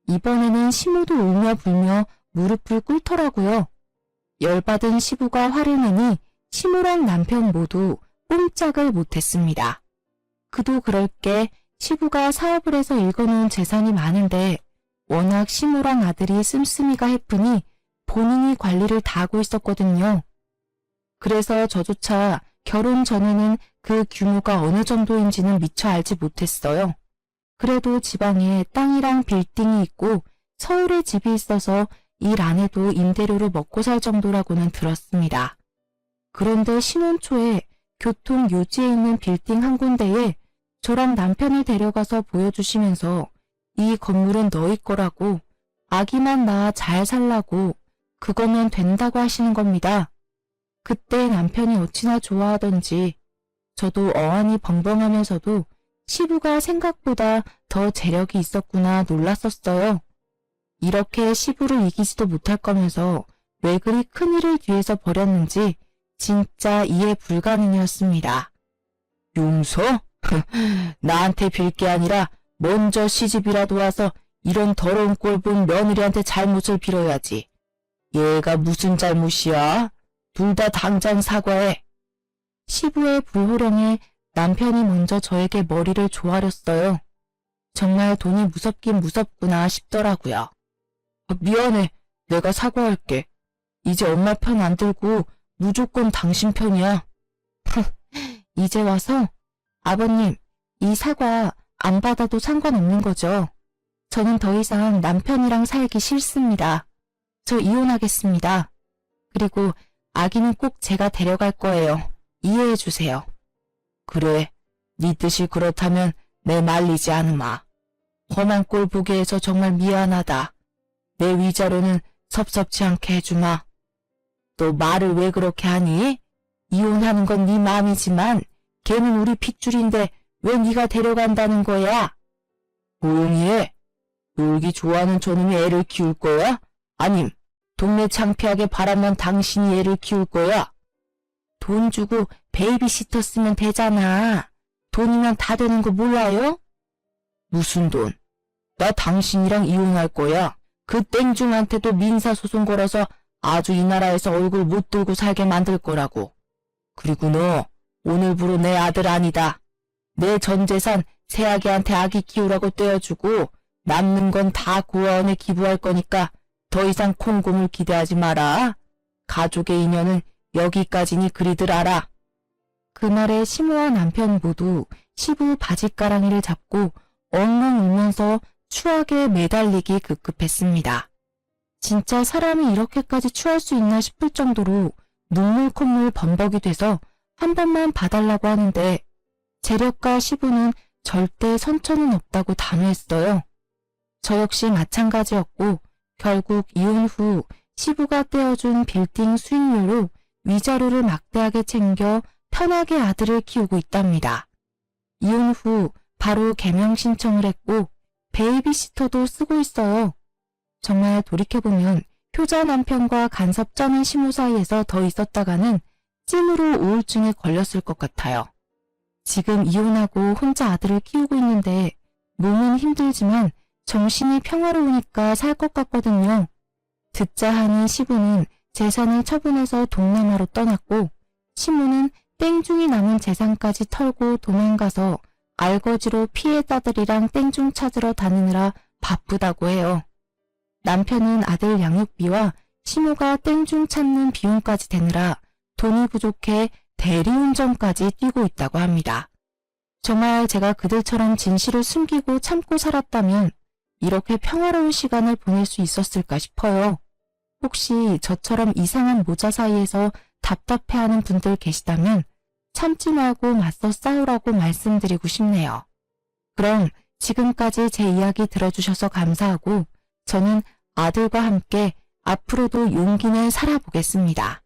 이번에는 시모도 울며 불며 무릎을 꿇더라고요. 열받은 시부가 화를 내니 시모랑 남편 모두 꼼짝을 못했습니다. 그도 그럴 게 시부가 사업을 해서 읽어놓은 재산이 많은데 워낙 시모랑 아들이 씀씀이가 해프니 본인이 관리를 다 하고 있었거든요. 그래서 저조차 결혼 전에는 그 규모가 어느 정도인지는 미처 알지 못했어요. 그래도 지방에 땅이랑 빌딩이 있고 서울에 집이 있어서 일 안 해도 임대료로 먹고 살 정도라고는 들었습니다. 그런데 신혼 초에 교통 요지에 있는 빌딩 한 군데에 저랑 남편을 데려가서 보여주시면서 이 건물은 너희 거라고 아기만 낳아 잘 살라고 그거면 된다고 하시는 겁니다. 그때 남편이 어찌나 좋아하던지 저도 어안이 벙벙하면서도 시부가 생각보다 더 재력이 있었구나 놀랐었어요. 이렇게 시부를 이기지도 못할 거면서 왜 그리 큰일을 뒤에서 벌였는지 진짜 이해 불가능이었습니다. 용서? 나한테 빌 게 아니라 먼저 시집이라도 와서 이런 더러운 꼴 본 며느리한테 잘못을 빌어야지. 얘가 무슨 잘못이야? 둘 다 당장 사과해. 시부의 불호령에 남편이 먼저 저에게 머리를 조아렸어요. 정말 돈이 무섭긴 무섭구나 싶더라고요. 미안해. 내가 사과할게. 이제 엄마 편 안 들고 무조건 당신 편이야. 이제 와서 아버님, 이 사과 안 받아도 상관없는 거죠. 저는 더 이상 남편이랑 살기 싫습니다. 저 이혼하겠습니다. 그리고 아기는 꼭 제가 데려갈 거예요. 이해해 주세요. 그래, 네 뜻이 그렇다면 내 말리지 않으마. 험한 꼴 보게 해서 정말 미안하다. 내 위자료는 섭섭치 않게 해주마. 또 말을 왜 그렇게 하니? 이혼하는 건 네 마음이지만 걔는 우리 핏줄인데 왜 네가 데려간다는 거야? 조용히 해. 놀기 좋아하는 저놈이 애를 키울 거야? 아님 동네 창피하게 바라만 당신이 애를 키울 거야? 돈 주고 베이비시터 쓰면 되잖아. 돈이면 다 되는 거 몰라요? 무슨 돈? 나 당신이랑 이혼할 거야. 그 땡중한테도 민사소송 걸어서 아주 이 나라에서 얼굴 못 들고 살게 만들 거라고. 그리고 너 오늘부로 내 아들 아니다. 내 전 재산 새아기한테 아기 키우라고 떼어주고 남는 건 다 고아원에 기부할 거니까 더 이상 콩고물 기대하지 마라. 가족의 인연은 여기까지니 그리들 알아. 그 말에 시모와 남편 모두 시부 바짓가랑이를 잡고 엉엉 울면서 추악에 매달리기 급급했습니다. 진짜 사람이 이렇게까지 추할 수 있나 싶을 정도로 눈물 콧물 범벅이 돼서 한 번만 봐달라고 하는데 재력과 시부는 절대 선처는 없다고 단호했어요. 저 역시 마찬가지였고 결국 이혼 후 시부가 떼어준 빌딩 수익료로 위자료를 막대하게 챙겨 편하게 아들을 키우고 있답니다. 이혼 후 바로 개명 신청을 했고 베이비시터도 쓰고 있어요. 정말 돌이켜보면 효자 남편과 간섭 짜는 시모 사이에서 더 있었다가는 찐으로 우울증에 걸렸을 것 같아요. 지금 이혼하고 혼자 아들을 키우고 있는데 몸은 힘들지만 정신이 평화로우니까 살 것 같거든요. 듣자 하니 시부는 재산을 처분해서 동남아로 떠났고 시모는 땡중이 남은 재산까지 털고 도망가서 알거지로 피해자들이랑 땡중 찾으러 다니느라 바쁘다고 해요. 남편은 아들 양육비와 시모가 땡중 찾는 비용까지 대느라 돈이 부족해 대리운전까지 뛰고 있다고 합니다. 정말 제가 그들처럼 진실을 숨기고 참고 살았다면 이렇게 평화로운 시간을 보낼 수 있었을까 싶어요. 혹시 저처럼 이상한 모자 사이에서 답답해하는 분들 계시다면 참지 말고 맞서 싸우라고 말씀드리고 싶네요. 그럼 지금까지 제 이야기 들어주셔서 감사하고 저는 아들과 함께 앞으로도 용기 내 살아보겠습니다.